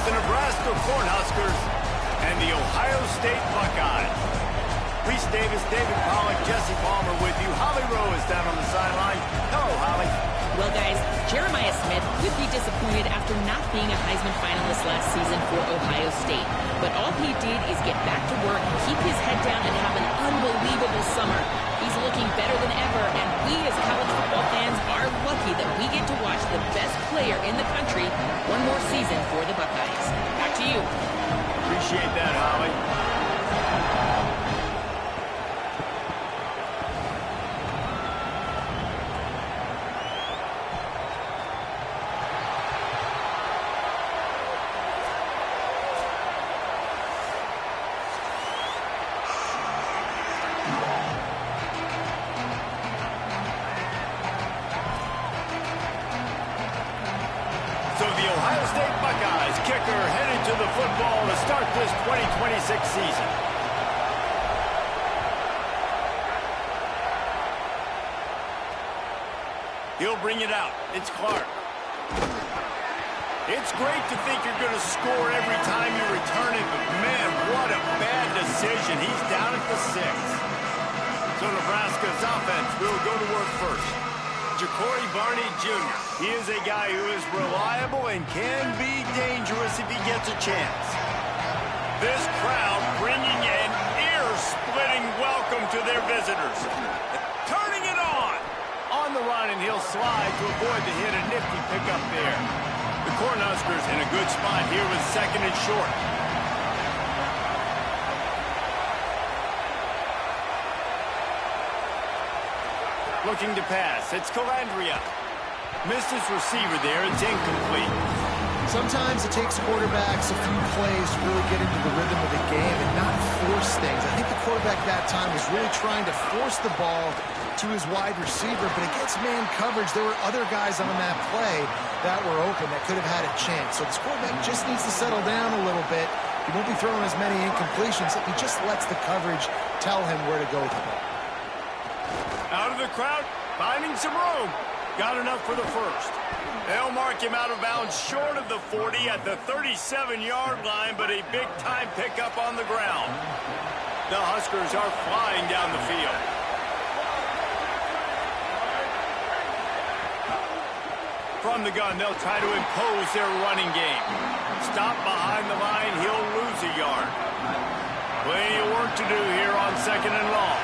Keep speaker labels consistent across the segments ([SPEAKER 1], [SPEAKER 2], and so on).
[SPEAKER 1] the Nebraska Cornhuskers and the Ohio State Buckeyes. Reese Davis, David Pollock, Jesse Palmer with you. Holly Rowe is down on the sideline. Hello, Holly.
[SPEAKER 2] Well, guys, Jeremiah Smith could be disappointed after not being a Heisman finalist last season for Ohio State. But all he did is get back to work, keep his head down, and have an unbelievable summer. He's looking better than ever, and we as college football fans are lucky that we get to watch the best player in the country one more season for the Buckeyes. Back to you.
[SPEAKER 1] Appreciate that, Holly. So the Ohio State Buckeyes kicker headed to the football to start this 2026 season. He'll bring it out. It's Clark. It's great to think you're going to score every time you return it, but man, what a bad decision. He's down at the 6. So Nebraska's offense will go to work first. Ja'Cory Barney Jr. He is a guy who is reliable and can be dangerous if he gets a chance. This crowd bringing an ear-splitting welcome to their visitors. Turning it on the run, and he'll slide to avoid the hit. A nifty pickup there. The Cornhuskers in a good spot here with 2nd and short. Looking to pass. It's Calandria. Missed his receiver there. It's incomplete.
[SPEAKER 3] Sometimes it takes quarterbacks a few plays to really get into the rhythm of the game and not force things. I think the quarterback that time was really trying to force the ball to his wide receiver, but against man coverage, there were other guys on that play that were open that could have had a chance. So this quarterback just needs to settle down a little bit. He won't be throwing as many incompletions if he just lets the coverage tell him where to go with the ball.
[SPEAKER 1] Out of the crowd, finding some room. Got enough for the first. They'll mark him out of bounds short of the 40 at the 37-yard line, but a big-time pickup on the ground. The Huskers are flying down the field. From the gun, they'll try to impose their running game. Stop behind the line, he'll lose a yard. Plenty of work to do here on 2nd and long.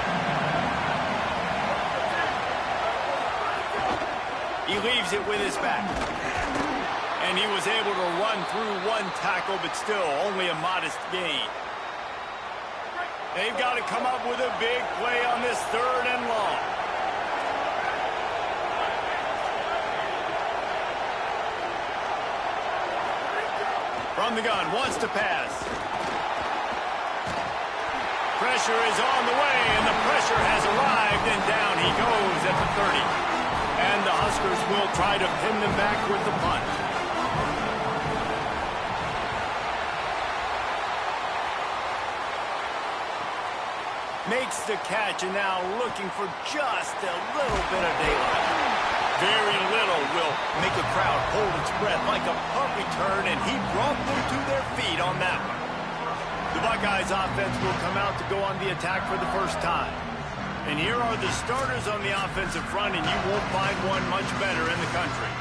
[SPEAKER 1] He leaves it with his back. And he was able to run through one tackle, but still only a modest gain. They've got to come up with a big play on this 3rd and long. From the gun, wants to pass. Pressure is on the way, and the pressure has arrived, and down he goes at the 30. And the Huskers will try to pin them back with the punt. Makes the catch, and now looking for just a little bit of daylight. Very little will make a crowd hold its breath like a punt return, and he brought them to their feet on that one. The Buckeyes offense will come out to go on the attack for the first time. And here are the starters on the offensive front, and you won't find one much better in the country.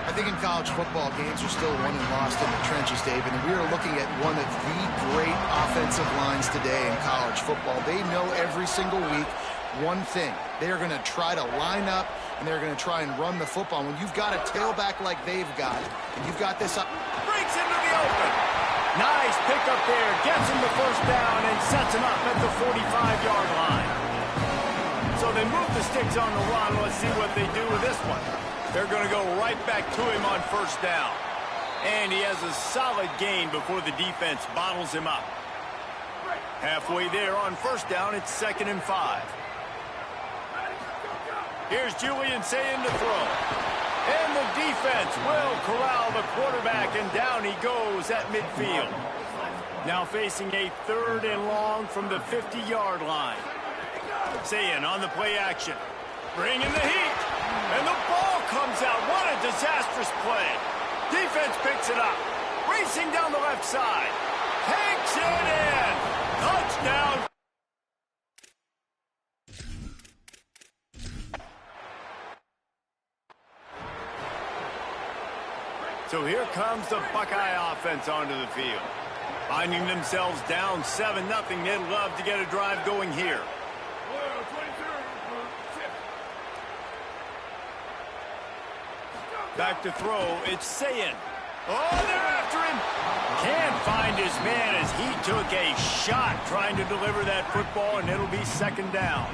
[SPEAKER 3] I think in college football, games are still won and lost in the trenches, David, and we are looking at one of the great offensive lines today in college football. They know every single week one thing. They are going to try to line up, and they're going to try and run the football. When you've got a tailback like they've got, and you've got this up.
[SPEAKER 1] Breaks into the open. Nice pickup there. Gets him the first down and sets him up at the 45-yard line. So they move the sticks on the run. Let's see what they do with this one. They're going to go right back to him on 1st down. And he has a solid gain before the defense bottles him up. Halfway there on 1st down, it's 2nd and 5. Here's Julian Sayin to throw. And the defense will corral the quarterback, and down he goes at midfield. Now facing a 3rd and long from the 50-yard line. Sayin on the play action. Bringing the heat. And the ball comes out. What a disastrous play. Defense picks it up. Racing down the left side. Takes it in. Touchdown. So here comes the Buckeye offense onto the field. Finding themselves down 7-0, they'd love to get a drive going here. Back to throw, it's Sayin. Oh, they're after him. Can't find his man as he took a shot trying to deliver that football, and it'll be second down.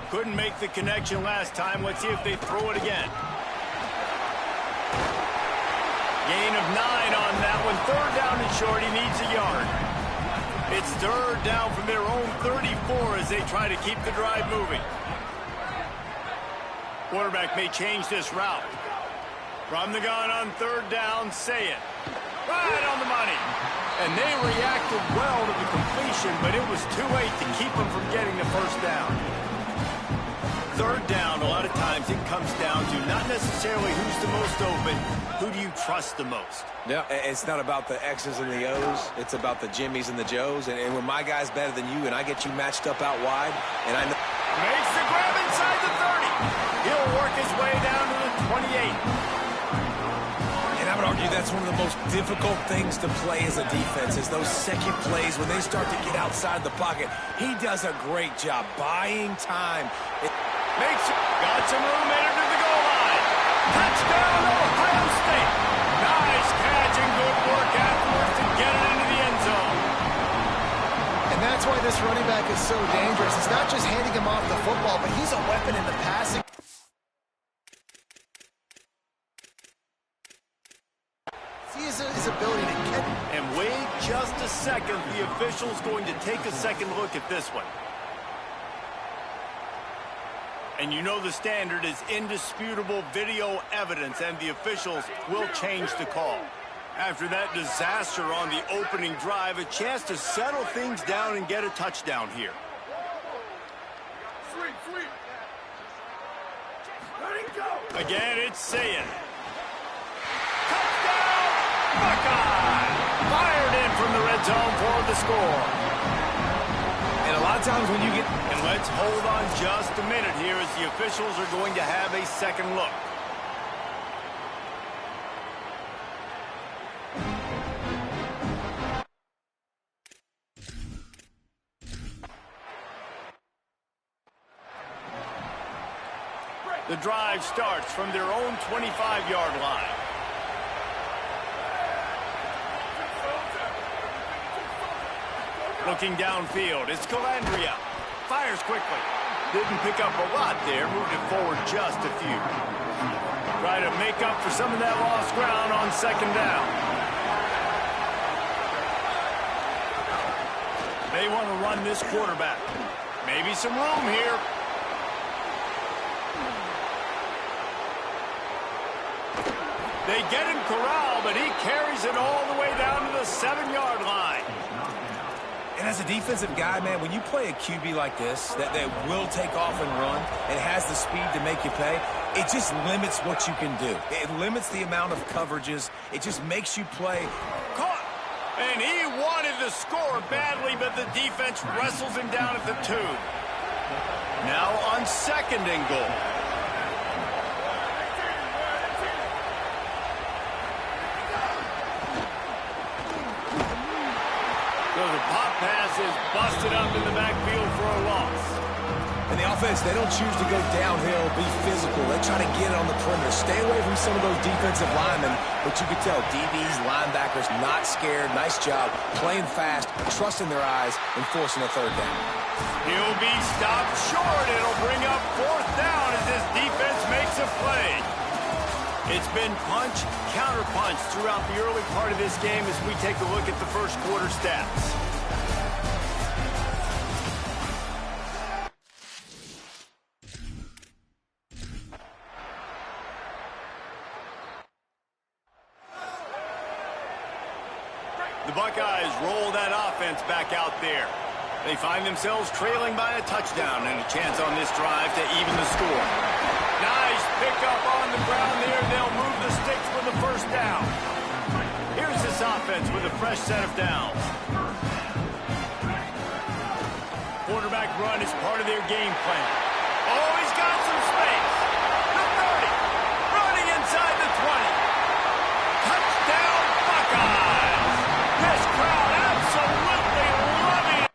[SPEAKER 1] Couldn't make the connection last time. Let's see if they throw it again. Gain of 9 on that one. Third down and short. He needs a yard. It's third down from their own 34 as they try to keep the drive moving. Quarterback may change this route. From the gun on third down, say it. Right on the money. And they reacted well to the completion, but it was too late to keep them from getting the first down. Third down, a lot of times it comes down to not necessarily who's the most open, who do you trust the most?
[SPEAKER 4] Yeah, it's not about the X's and the O's. It's about the Jimmies and the Joes. And when my guy's better than you and I get you matched up out wide, and I know...
[SPEAKER 1] Makes the grab inside the 30. He'll work his way down to the 28.
[SPEAKER 4] And I would argue that's one of the most difficult things to play as a defense is those second plays when they start to get outside the pocket. He does a great job buying time.
[SPEAKER 1] Got some room in to the goal line. Touchdown, Ohio State. Nice catch and good work afterwards to get it into the end zone.
[SPEAKER 3] And that's why this running back is so dangerous. It's not just handing him off the football, but he's a weapon in the passing. His ability to get.
[SPEAKER 1] And wait just a second. The official's going to take a second look at this one. And you know the standard is indisputable video evidence, and the officials will change the call. After that disaster on the opening drive, a chance to settle things down and get a touchdown here. Sweet. Let it go. Again, it's Sayin. Touchdown, Buckeye! Fired in from the red zone for the score.
[SPEAKER 4] And a lot of times when you get...
[SPEAKER 1] And let's hold on just a minute here as the officials are going to have a second look. The drive starts from their own 25-yard line. Looking downfield, it's Calandria. Fires quickly. Didn't pick up a lot there, moved it forward just a few. Try to make up for some of that lost ground on second down. They want to run this quarterback. Maybe some room here. They get him corralled, but he carries it all the way down to the 7-yard line.
[SPEAKER 4] And as a defensive guy, man, when you play a QB like this, that will take off and run and has the speed to make you pay, it just limits what you can do. It limits the amount of coverages. It just makes you play.
[SPEAKER 1] Caught! And he wanted to score badly, but the defense wrestles him down at the 2. Now on second and goal. So the pop pass is busted up in the backfield for a loss.
[SPEAKER 4] And the offense, they don't choose to go downhill, be physical. They try to get it on the perimeter. Stay away from some of those defensive linemen. But you can tell DBs, linebackers, not scared. Nice job. Playing fast, trusting their eyes, and forcing a third down.
[SPEAKER 1] He'll be stopped short. It'll bring up fourth down as this defense makes a play. It's been punch, counter-punch throughout the early part of this game as we take a look at the first quarter stats. The Buckeyes roll that offense back out there. They find themselves trailing by a touchdown and a chance on this drive to even the score. Nice pickup on the ground there. They'll move the sticks for the first down. Here's this offense with a fresh set of downs. Quarterback run is part of their game plan. Oh, he's got some space. The 30. Running inside the 20. Touchdown, Buckeyes. This crowd absolutely loving it.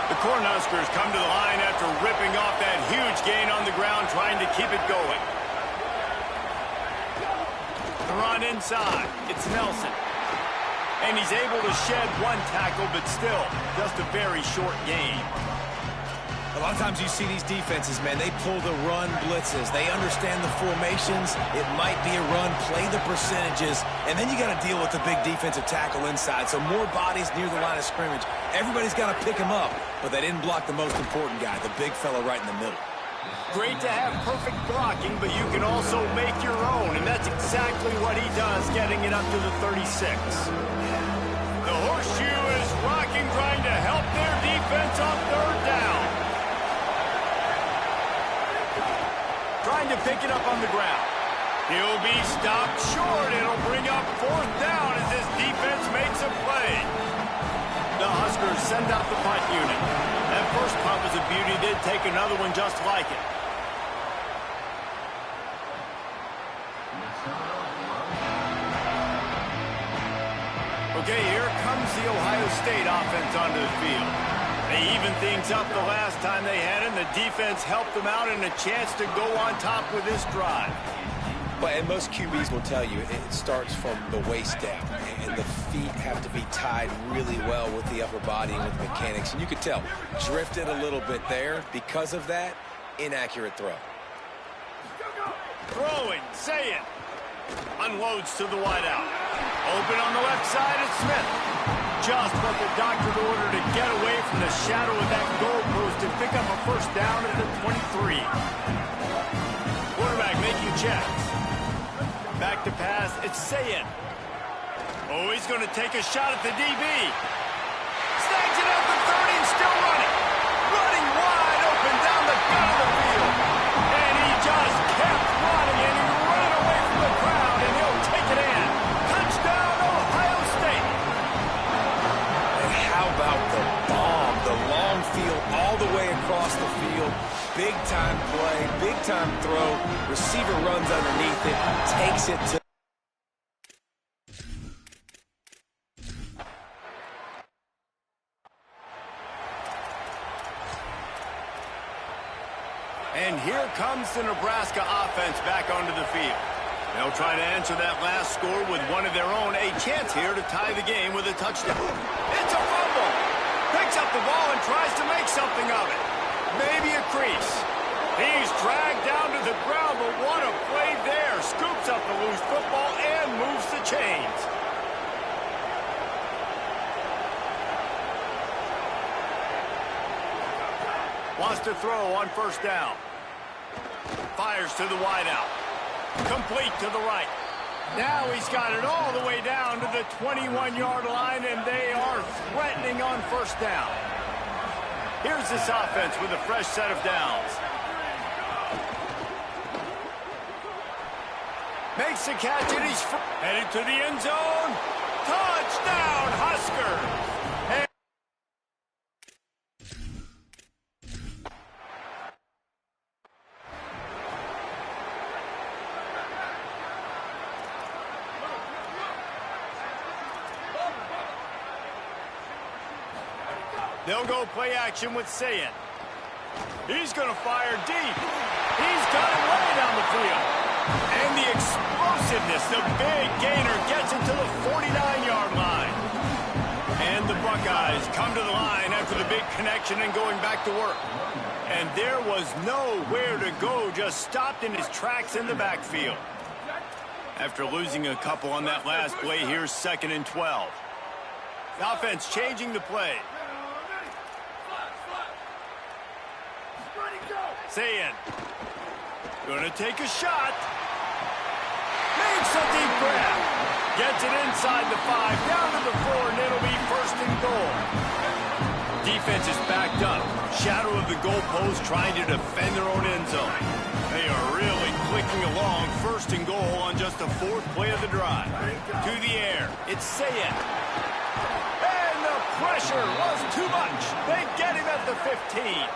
[SPEAKER 1] The Cornhuskers come to the line after ripping off that huge gain on the ground, trying to keep it going. The run inside. It's Nelson. And he's able to shed one tackle, but still, just a very short gain.
[SPEAKER 4] A lot of times you see these defenses, man, they pull the run blitzes. They understand the formations. It might be a run, play the percentages, and then you got to deal with the big defensive tackle inside. So more bodies near the line of scrimmage. Everybody's got to pick him up, but they didn't block the most important guy, the big fella right in the middle.
[SPEAKER 1] Great to have perfect blocking, but you can also make your own, and that's exactly what he does, getting it up to the 36. The horseshoe is rocking, trying to help their defense on third down. Trying to pick it up on the ground. He'll be stopped short. It'll bring up fourth down as this defense makes a play. The Huskers send out the punt unit. That first punt was a beauty. Did take another one just like it. Okay, here comes the Ohio State offense onto the field. They evened things up the last time they had it, and the defense helped them out and a chance to go on top with this drive.
[SPEAKER 4] And most QBs will tell you it starts from the waist down, and the feet have to be tied really well with the upper body and with mechanics. And you could tell, drifted a little bit there. Because of that, inaccurate throw.
[SPEAKER 1] Throwing, say it. Unloads to the wideout. Open on the left side, it's Smith. Just what the doctor ordered to get away from the shadow of that goalpost and pick up a first down at the 23. Quarterback making checks. Back to pass, it's Sayin. Oh, he's going to take a shot at the DB. Snags it at the 30 and still running. Running wide open down the gut of the field. And he just kept running, and he ran away from the crowd, and he'll take it in. Touchdown, Ohio State.
[SPEAKER 4] And how about the bomb? The long field all the way across the field. Big time play, big time throw. Receiver runs underneath it, takes it to.
[SPEAKER 1] And here comes the Nebraska offense back onto the field. They'll try to answer that last score with one of their own. A chance here to tie the game with a touchdown. It's a fumble. Picks up the ball and tries to make something of it. Maybe a crease. He's dragged down to the ground, but what a play there. Scoops up the loose football and moves the chains. Wants to throw on first down. Fires to the wideout. Complete to the right. Now he's got it all the way down to the 21-yard line, and they are threatening on first down. Here's this offense with a fresh set of downs. Makes the catch, and he's headed to the end zone. Touchdown, Huskers! They'll go play action with Sayin. He's going to fire deep. He's got it way down the field. And the explosiveness, the big gainer gets it to the 49-yard line. And the Buckeyes come to the line after the big connection and going back to work. And there was nowhere to go, just stopped in his tracks in the backfield. After losing a couple on that last play, here's 2nd and 12. The offense changing the play. Sayin. Gonna take a shot. Makes a deep grab. Gets it inside the 5, down to the 4, and it'll be 1st and goal. Defense is backed up. Shadow of the goalpost trying to defend their own end zone. They are really clicking along. First and goal on just the 4th play of the drive. To the air. It's Sayed. And the pressure was too much. They get him at the 15.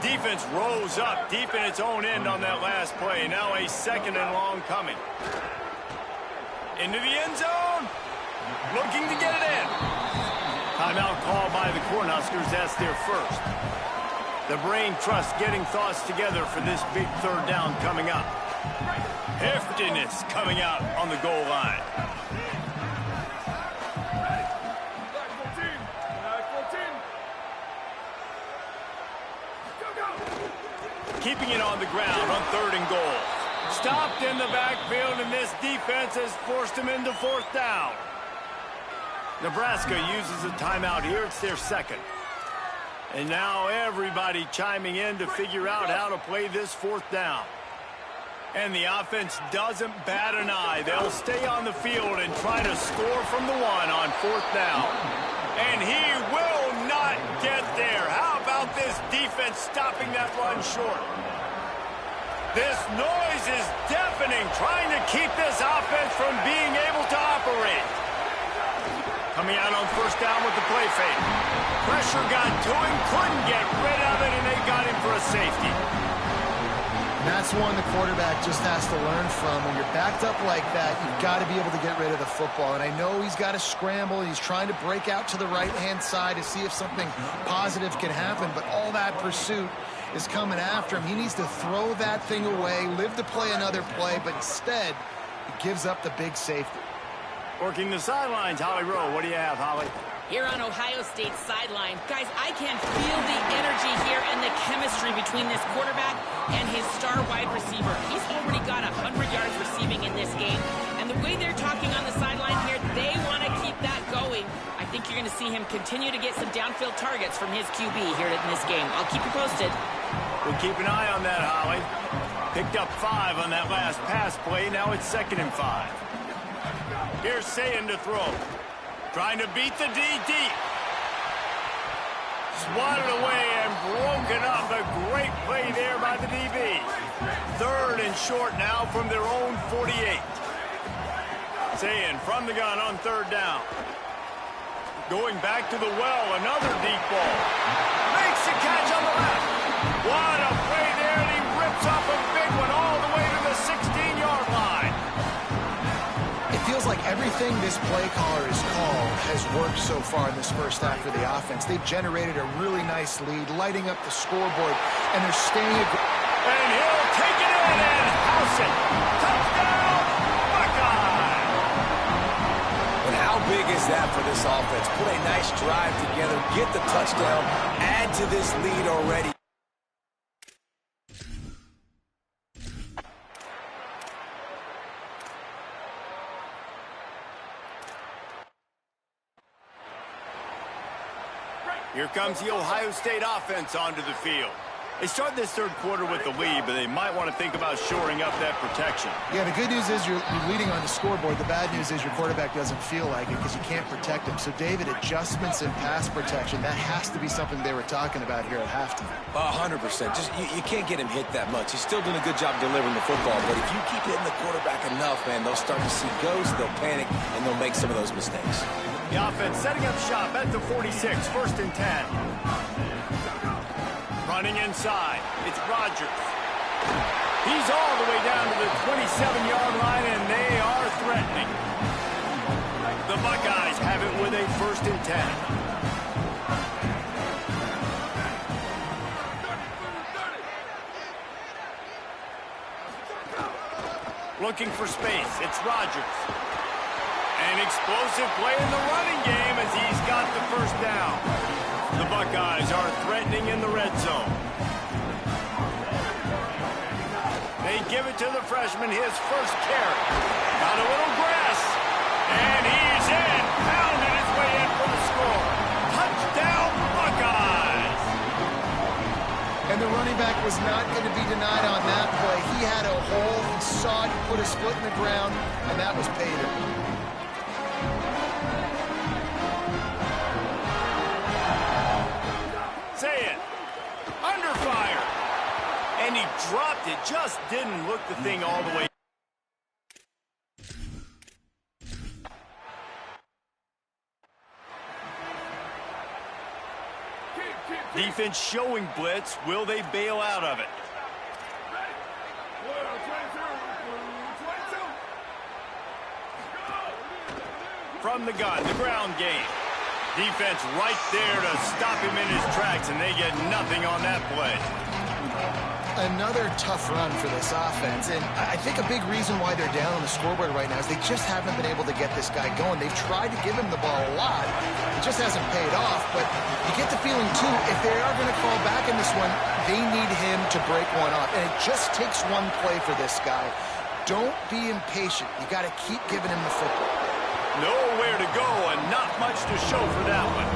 [SPEAKER 1] Defense rose up deep in its own end on that last play. Now a 2nd and long coming. Into the end zone. Looking to get it in. Timeout called by the Cornhuskers. That's their first. The brain trust getting thoughts together for this big 3rd down coming up. Heftiness coming out on the goal line. Keeping it on the ground on 3rd and goal. Stopped in the backfield, and this defense has forced him into 4th down. Nebraska uses a timeout here. It's their 2nd. And now everybody chiming in to figure out how to play this 4th down. And the offense doesn't bat an eye. They'll stay on the field and try to score from the 1 on 4th down. And he will not get there. How about this defense stopping that run short? This noise is deafening, trying to keep this offense from being able to operate. Coming out on 1st down with the play fake. Pressure got to him, couldn't get rid of it, and they got him for a safety.
[SPEAKER 3] And that's one the quarterback just has to learn from. When you're backed up like that, you've got to be able to get rid of the football. And I know he's got to scramble. He's trying to break out to the right-hand side to see if something positive can happen. But all that pursuit is coming after him. He needs to throw that thing away, live to play another play, but instead, he gives up the big safety.
[SPEAKER 1] Working the sidelines, Holly Rowe. What do you have, Holly?
[SPEAKER 2] Here on Ohio State's sideline, guys, I can feel the energy here and the chemistry between this quarterback and his star wide receiver. He's already got 100 yards receiving in this game, and the way they're talking on the sideline here, they want to keep that going. I think you're going to see him continue to get some downfield targets from his QB here in this game. I'll keep you posted.
[SPEAKER 1] We'll keep an eye on that, Holly. Picked up 5 on that last pass play. Now it's 2nd and 5. Here's Sayin to throw. Trying to beat the D deep. Swatted away and broken up. A great play there by the DB. 3rd and short now from their own 48. Sayin from the gun on 3rd down. Going back to the well, another deep ball. Makes the catch on the left. What a play there, and he rips off a big one all the way to the 16-yard line.
[SPEAKER 3] It feels like everything this play caller has called has worked so far in this first half for the offense. They've generated a really nice lead, lighting up the scoreboard, and they're staying aggressive.
[SPEAKER 1] And he'll take it in and house it. Touchdown, Buckeye!
[SPEAKER 4] And how big is that for this offense? Put a nice drive together, get the touchdown, add to this lead already.
[SPEAKER 1] Here comes the Ohio State offense onto the field. They start this 3rd quarter with the lead, but they might want to think about shoring up that protection.
[SPEAKER 3] Yeah, the good news is you're leading on the scoreboard. The bad news is your quarterback doesn't feel like it because you can't protect him. So, David, adjustments in pass protection, that has to be something they were talking about here at halftime.
[SPEAKER 4] 100%. Just you can't get him hit that much. He's still doing a good job delivering the football, but if you keep hitting the quarterback enough, man, they'll start to see ghosts, they'll panic, and they'll make some of those mistakes.
[SPEAKER 1] The offense setting up shop at the 46, 1st and 10. Running inside, it's Rodgers. He's all the way down to the 27-yard line, and they are threatening. The Buckeyes have it with a 1st and 10. Looking for space, it's Rodgers. An explosive play in the running game as he's got the 1st down. The Buckeyes are threatening in the red zone. They give it to the freshman, his first carry. Got a little grass, and he's in. Pounded his way in for the score. Touchdown, Buckeyes!
[SPEAKER 3] And the running back was not going to be denied on that play. He had a hole, he saw it, he put his foot in the ground, and that was paid him.
[SPEAKER 1] under fire. And he dropped it. Just didn't look the thing all the way. Defense showing blitz. Will they bail out of it? From the gun, the ground game. Defense right there to stop him in his tracks, and they get nothing on that play.
[SPEAKER 3] Another tough run for this offense, and I think a big reason why they're down on the scoreboard right now is they just haven't been able to get this guy going. They've tried to give him the ball a lot. It just hasn't paid off, but you get the feeling, too, if they are going to call back in this one, they need him to break one off, and it just takes one play for this guy. Don't be impatient. You got to keep giving him the football.
[SPEAKER 1] Nowhere to go, and not much to show for that one.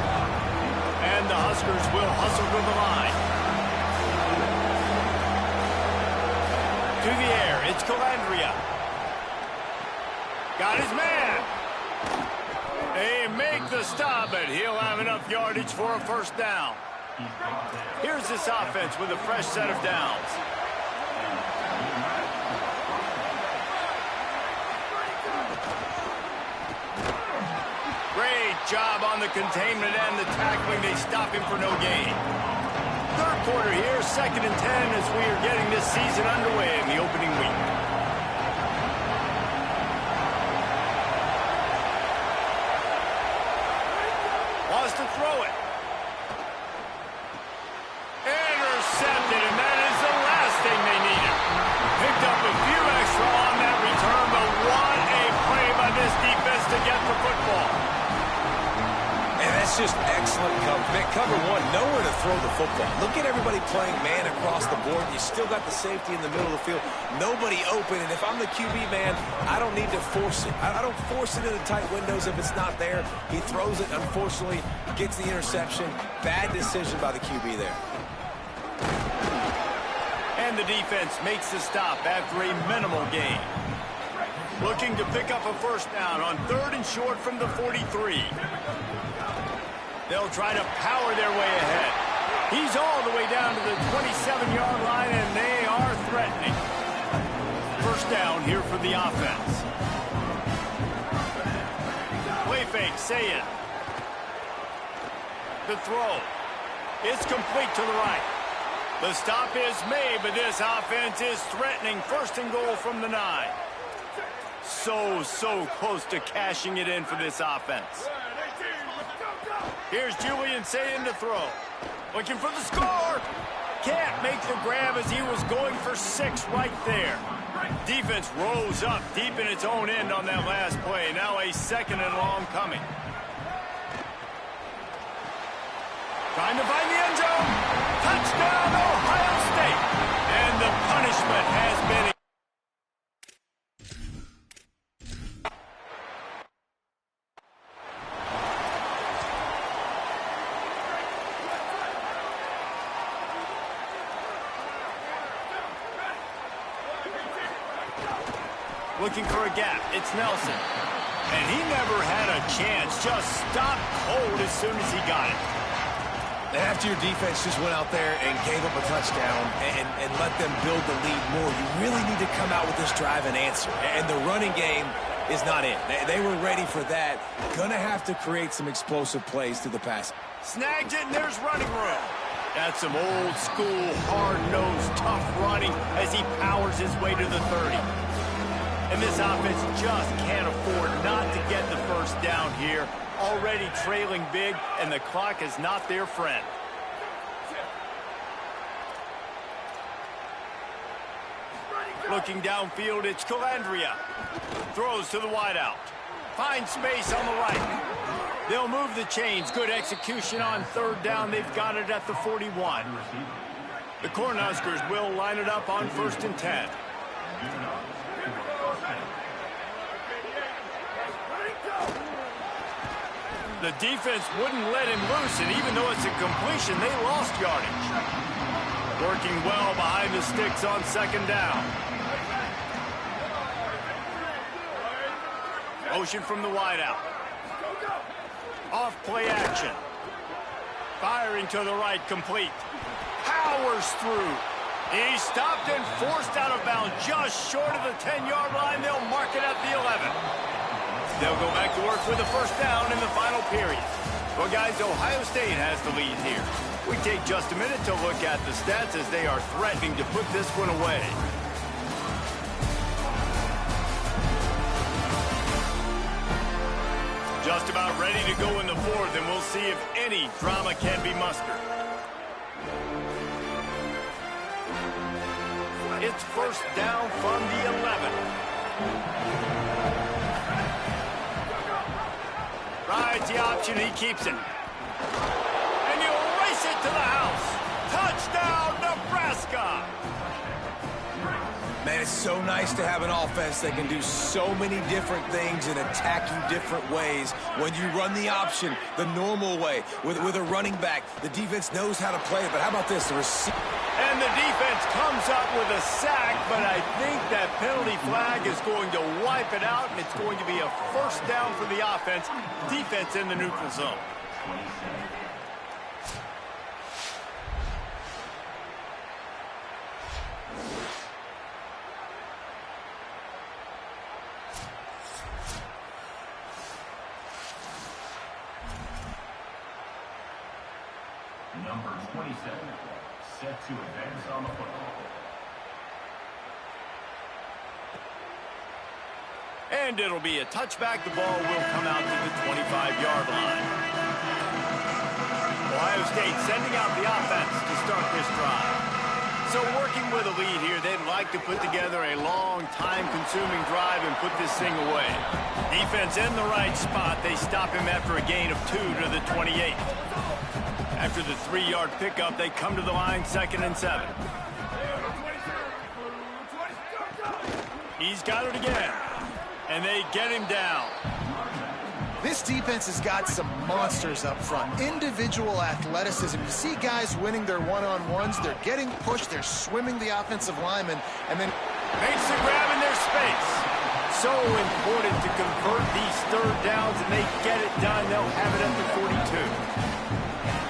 [SPEAKER 1] And the Huskers will hustle to the line. To the air, it's Calandria. Got his man. They make the stop, but he'll have enough yardage for a first down. Here's this offense with a fresh set of downs. Great job on the containment and the tackling. They stop him for no gain. Third quarter here, 2nd and 10 as we are getting this season underway in the opening week. Wants to throw it. Intercepted, and that is the last thing they needed. Picked up a few extra on that return, but what a play by this defense to get the football.
[SPEAKER 4] And that's just excellent coverage. Cover one, nowhere to throw the football. Look at everybody playing man across the board. You still got the safety in the middle of the field. Nobody open, and if I'm the QB man, I don't need to force it. I don't force it into tight windows if it's not there. He throws it, unfortunately, gets the interception. Bad decision by the QB there.
[SPEAKER 1] And the defense makes the stop after a minimal gain. Looking to pick up a first down on 3rd and short from the 43. They'll try to power their way ahead. He's all the way down to the 27-yard line, and they are threatening. First down here for the offense. Play fake, say it. The throw. It's complete to the right. The stop is made, but this offense is threatening. 1st and goal from the 9. So close to cashing it in for this offense. Here's Julian Sayin to throw. Looking for the score. Can't make the grab as he was going for 6 right there. Defense rose up deep in its own end on that last play. Now a 2nd and long coming. Trying to find the end zone. Touchdown, Ohio State. And the punishment has been... Looking for a gap. It's Nelson. And he never had a chance. Just stopped cold as soon as he got it.
[SPEAKER 4] And after your defense just went out there and gave up a touchdown and let them build the lead more, you really need to come out with this drive and answer. And the running game is not in. They were ready for that. Gonna have to create some explosive plays through the pass.
[SPEAKER 1] Snagged it, and there's running room. That's some old school, hard-nosed, tough running as he powers his way to the 30. And this offense just can't afford not to get the first down here. Already trailing big, and the clock is not their friend. Looking downfield, it's Calandria. Throws to the wideout. Finds space on the right. They'll move the chains. Good execution on 3rd down. They've got it at the 41. The Cornhuskers will line it up on 1st and 10. The defense wouldn't let him loose, and even though it's a completion, they lost yardage. Working well behind the sticks on 2nd down. Motion from the wideout. Off play action. Firing to the right, complete. How powers through. He stopped and forced out of bounds just short of the 10-yard line. They'll mark it at the 11. They'll go back to work with a first down in the final period. Well, guys, Ohio State has the lead here. We take just a minute to look at the stats as they are threatening to put this one away. Just about ready to go in the fourth, and we'll see if any drama can be mustered. It's first down from the 11. Rides the option, he keeps it. And you'll race it to the house. Touchdown, Nebraska!
[SPEAKER 4] Man, it's so nice to have an offense that can do so many different things and attack you different ways. When you run the option the normal way with a running back, the defense knows how to play it. But how about this?
[SPEAKER 1] And the defense comes up with a sack, but I think that penalty flag is going to wipe it out, and it's going to be a first down for the offense. Defense in the neutral zone.
[SPEAKER 5] Number 27, set to advance on the football.
[SPEAKER 1] And it'll be a touchback. The ball will come out to the 25-yard line. Ohio State sending out the offense to start this drive. So working with a lead here, they'd like to put together a long, time-consuming drive and put this thing away. Defense in the right spot. They stop him after a gain of 2 to the 28. After the 3-yard pickup, they come to the line, 2nd and 7. He's got it again, and they get him down.
[SPEAKER 3] This defense has got some monsters up front. Individual athleticism. You see guys winning their one-on-ones. They're getting pushed. They're swimming the offensive lineman, and then
[SPEAKER 1] Makes the grab in their space. So important to convert these third downs, and they get it done. They'll have it at the 42.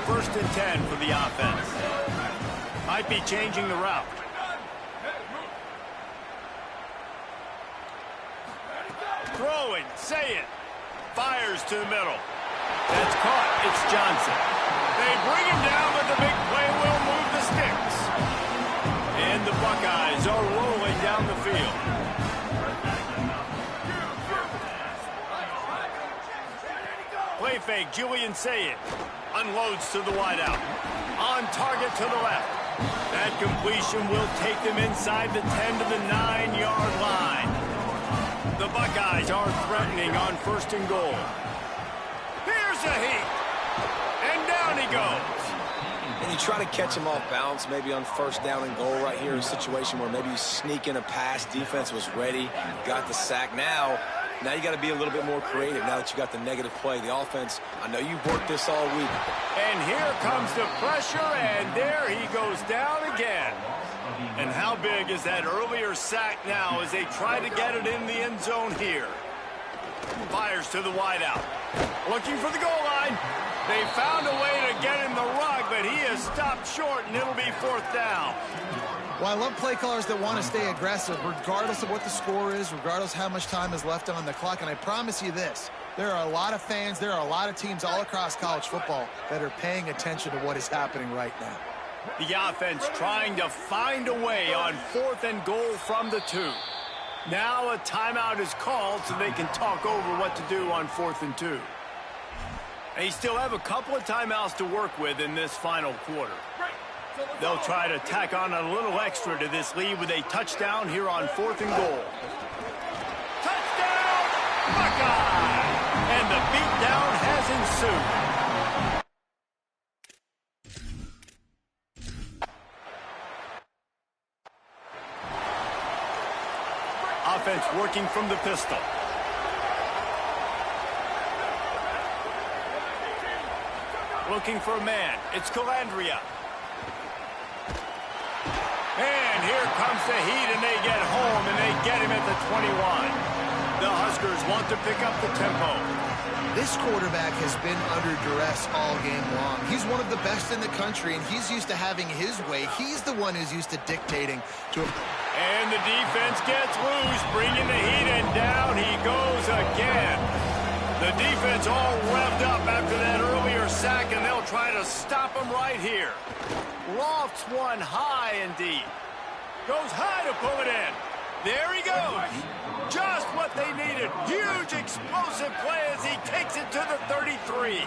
[SPEAKER 1] First and 10 for the offense. Might be changing the route. Throwing, say it. Fires to the middle. That's caught. It's Johnson. They bring him down, but the big play will move the sticks. And the Buckeyes are rolling down the field. Play fake, Julian Sayed. Unloads to the wideout. On target to the left. That completion will take them inside the 10 to the 9-yard line. The Buckeyes are threatening on 1st and goal. Here's a heat. And down he goes.
[SPEAKER 4] And you try to catch him off balance, maybe on 1st down and goal right here, a situation where maybe you sneak in a pass. Defense was ready, got the sack. Now you got to be a little bit more creative now that you got the negative play. The offense, I know you've worked this all week.
[SPEAKER 1] And here comes the pressure, and there he goes down again. And how big is that earlier sack now as they try to get it in the end zone here? Fires to the wideout. Looking for the goal line. They found a way to get in the rug, but he has stopped short, and it'll be 4th down.
[SPEAKER 3] Well, I love play callers that want to stay aggressive regardless of what the score is, regardless how much time is left on the clock. And I promise you this, there are a lot of fans, there are a lot of teams all across college football that are paying attention to what is happening right now.
[SPEAKER 1] The offense trying to find a way on 4th and goal from the 2. Now a timeout is called so they can talk over what to do on 4th and 2. They still have a couple of timeouts to work with in this final quarter. They'll try to tack on a little extra to this lead with a touchdown here on 4th and goal. Touchdown, Buckeye! And the beatdown has ensued. Offense working from the pistol. Looking for a man. It's Calandria. And here comes the heat, and they get home, and they get him at the 21. The Huskers want to pick up the tempo.
[SPEAKER 3] This quarterback has been under duress all game long. He's one of the best in the country, and he's used to having his way. He's the one who's used to dictating to him.
[SPEAKER 1] And the defense gets loose, bringing the heat, and down he goes again. The defense all revved up after that earlier sack, and they'll try to stop him right here. Lofts one high and deep. Goes high to pull it in. There he goes. Just what they needed. Huge explosive play as he takes it to the 33.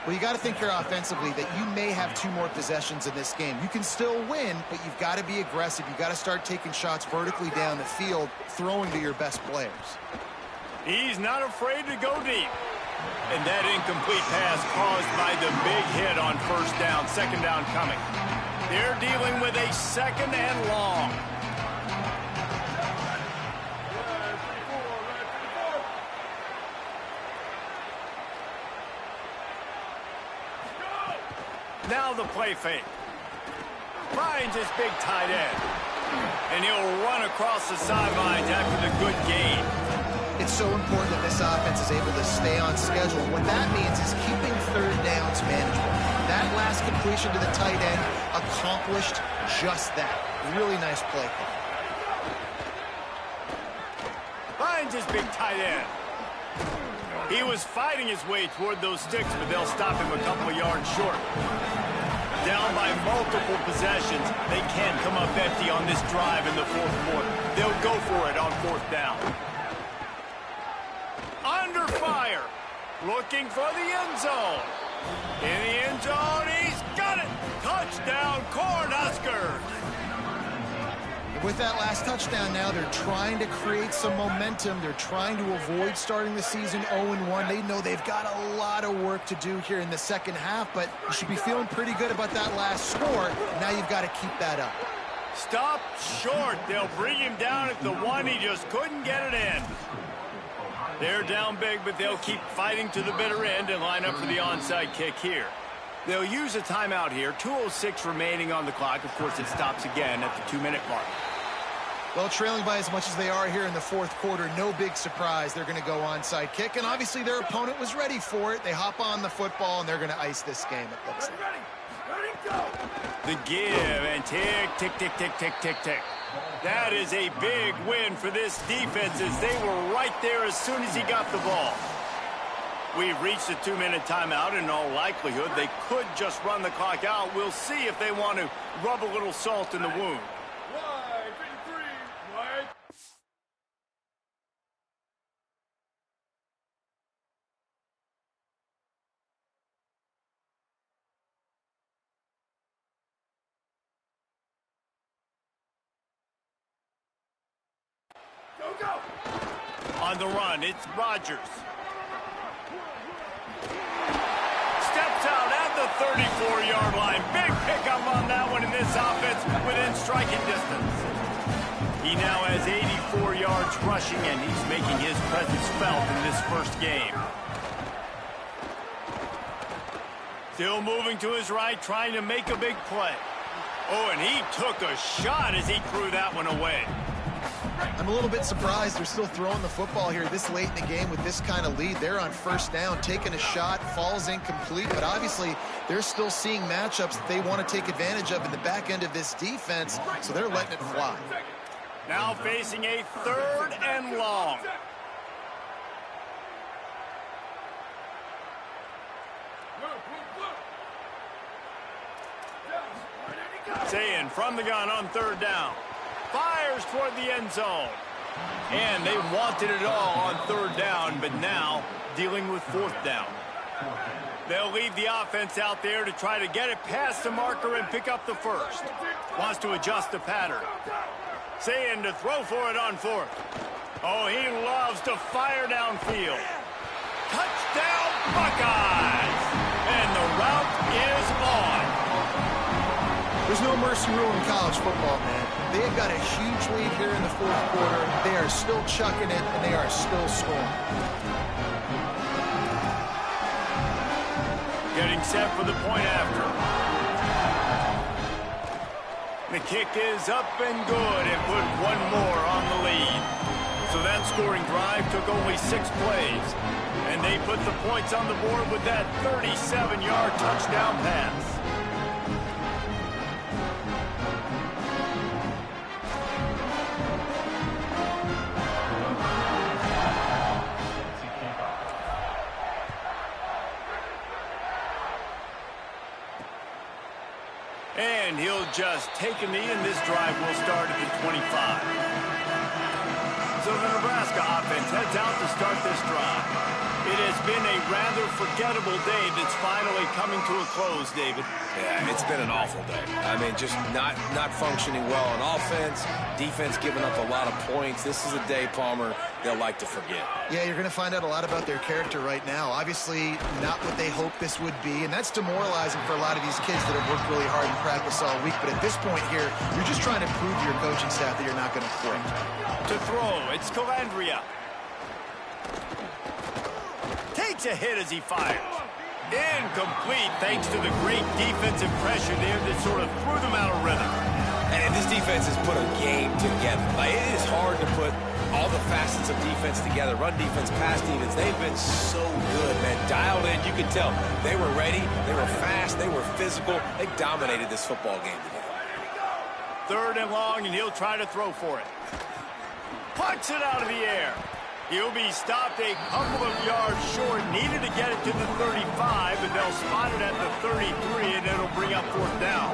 [SPEAKER 3] Well, you got to think here offensively that you may have 2 more possessions in this game. You can still win, but you've got to be aggressive. You've got to start taking shots vertically down the field, throwing to your best players.
[SPEAKER 1] He's not afraid to go deep. And that incomplete pass caused by the big hit on first down, second down coming. They're dealing with a second and long. Now the play fake. Finds his big tight end. And he'll run across the sidelines after the good gain.
[SPEAKER 3] It's so important that this offense is able to stay on schedule. What that means is keeping third downs manageable. That last completion to the tight end accomplished just that. Really nice play call.
[SPEAKER 1] Finds his big tight end. He was fighting his way toward those sticks, but they'll stop him a couple of yards short. Down by multiple possessions, they can't come up empty on this drive in the fourth quarter. They'll go for it on fourth down. Under fire, looking for the end zone. In the end zone, he's got it. Touchdown, Cornhuskers.
[SPEAKER 3] With that last touchdown now, they're trying to create some momentum. They're trying to avoid starting the season 0-1. They know they've got a lot of work to do here in the second half, but you should be feeling pretty good about that last score. Now you've got to keep that up.
[SPEAKER 1] Stop short. They'll bring him down at the 1. He just couldn't get it in. They're down big, but they'll keep fighting to the bitter end and line up for the onside kick here. They'll use a timeout here. 2:06 remaining on the clock. Of course, it stops again at the 2-minute mark.
[SPEAKER 3] Well, trailing by as much as they are here in the fourth quarter, no big surprise. They're going to go onside kick, and obviously their opponent was ready for it. They hop on the football, and they're going to ice this game, it looks like.
[SPEAKER 1] The give, and tick, tick, tick, tick, tick, tick, tick. That is a big win for this defense as they were right there as soon as he got the ball. We've reached the 2-minute timeout. In all likelihood, they could just run the clock out. We'll see if they want to rub a little salt in the wound. On the run, it's Rodgers. Steps out at the 34-yard line. Big pickup on that one in this offense within striking distance. He now has 84 yards rushing, and he's making his presence felt in this first game. Still moving to his right, trying to make a big play. Oh, and he took a shot as he threw that one away.
[SPEAKER 3] I'm a little bit surprised they're still throwing the football here this late in the game with this kind of lead. They're on first down, taking a shot, falls incomplete, but obviously they're still seeing matchups that they want to take advantage of in the back end of this defense, so they're letting it fly.
[SPEAKER 1] Now facing a third and long. Saying from the gun on third down. Fires toward the end zone. And they wanted it all on third down, but now dealing with fourth down. They'll leave the offense out there to try to get it past the marker and pick up the first. Wants to adjust the pattern. Saying to throw for it on fourth. Oh, he loves to fire downfield. Touchdown, Buckeyes! And the route is on.
[SPEAKER 3] There's no mercy rule in college football, man. They've got a huge lead here in the fourth quarter. They are still chucking it, and they are still scoring.
[SPEAKER 1] Getting set for the point after. The kick is up and good and put one more on the lead. So that scoring drive took only 6 plays. And they put the points on the board with that 37-yard touchdown pass. And he'll just take a knee, and this drive will start at the 25. So the Nebraska offense heads out to start this drive. It has been a rather forgettable day that's finally coming to a close, David.
[SPEAKER 4] Yeah, it's been an awful day. I mean, just not functioning well on offense, defense giving up a lot of points. This is a day, Palmer, they'll like to forget.
[SPEAKER 3] Yeah, you're going to find out a lot about their character right now. Obviously, not what they hoped this would be, and that's demoralizing for a lot of these kids that have worked really hard in practice all week. But at this point here, you're just trying to prove to your coaching staff that you're not going to quit.
[SPEAKER 1] To throw, it's Calandria. Takes a hit as he fires. Incomplete thanks to the great defensive pressure there that sort of threw them out of rhythm.
[SPEAKER 4] And this defense has put a game together. Like, it is hard to put all the facets of defense together. Run defense, pass defense. They've been so good, man. Dialed in, you could tell. They were ready. They were fast. They were physical. They dominated this football game today.
[SPEAKER 1] 3rd and long, and he'll try to throw for it. Puts it out of the air. He'll be stopped a couple of yards short. Needed to get it to the 35, but they'll spot it at the 33, and it'll bring up 4th down.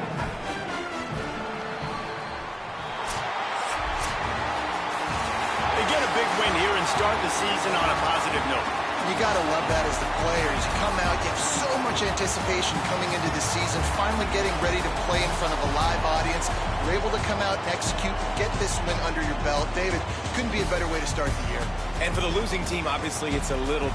[SPEAKER 1] They get a big win here and start the season on a positive note.
[SPEAKER 3] You got to love that as the players. You come out, you have so much anticipation coming into the season, finally getting ready to play in front of a live audience. You're able to come out and execute, get this win under your belt. David, couldn't be a better way to start the year.
[SPEAKER 4] And for the losing team, obviously, it's a little bit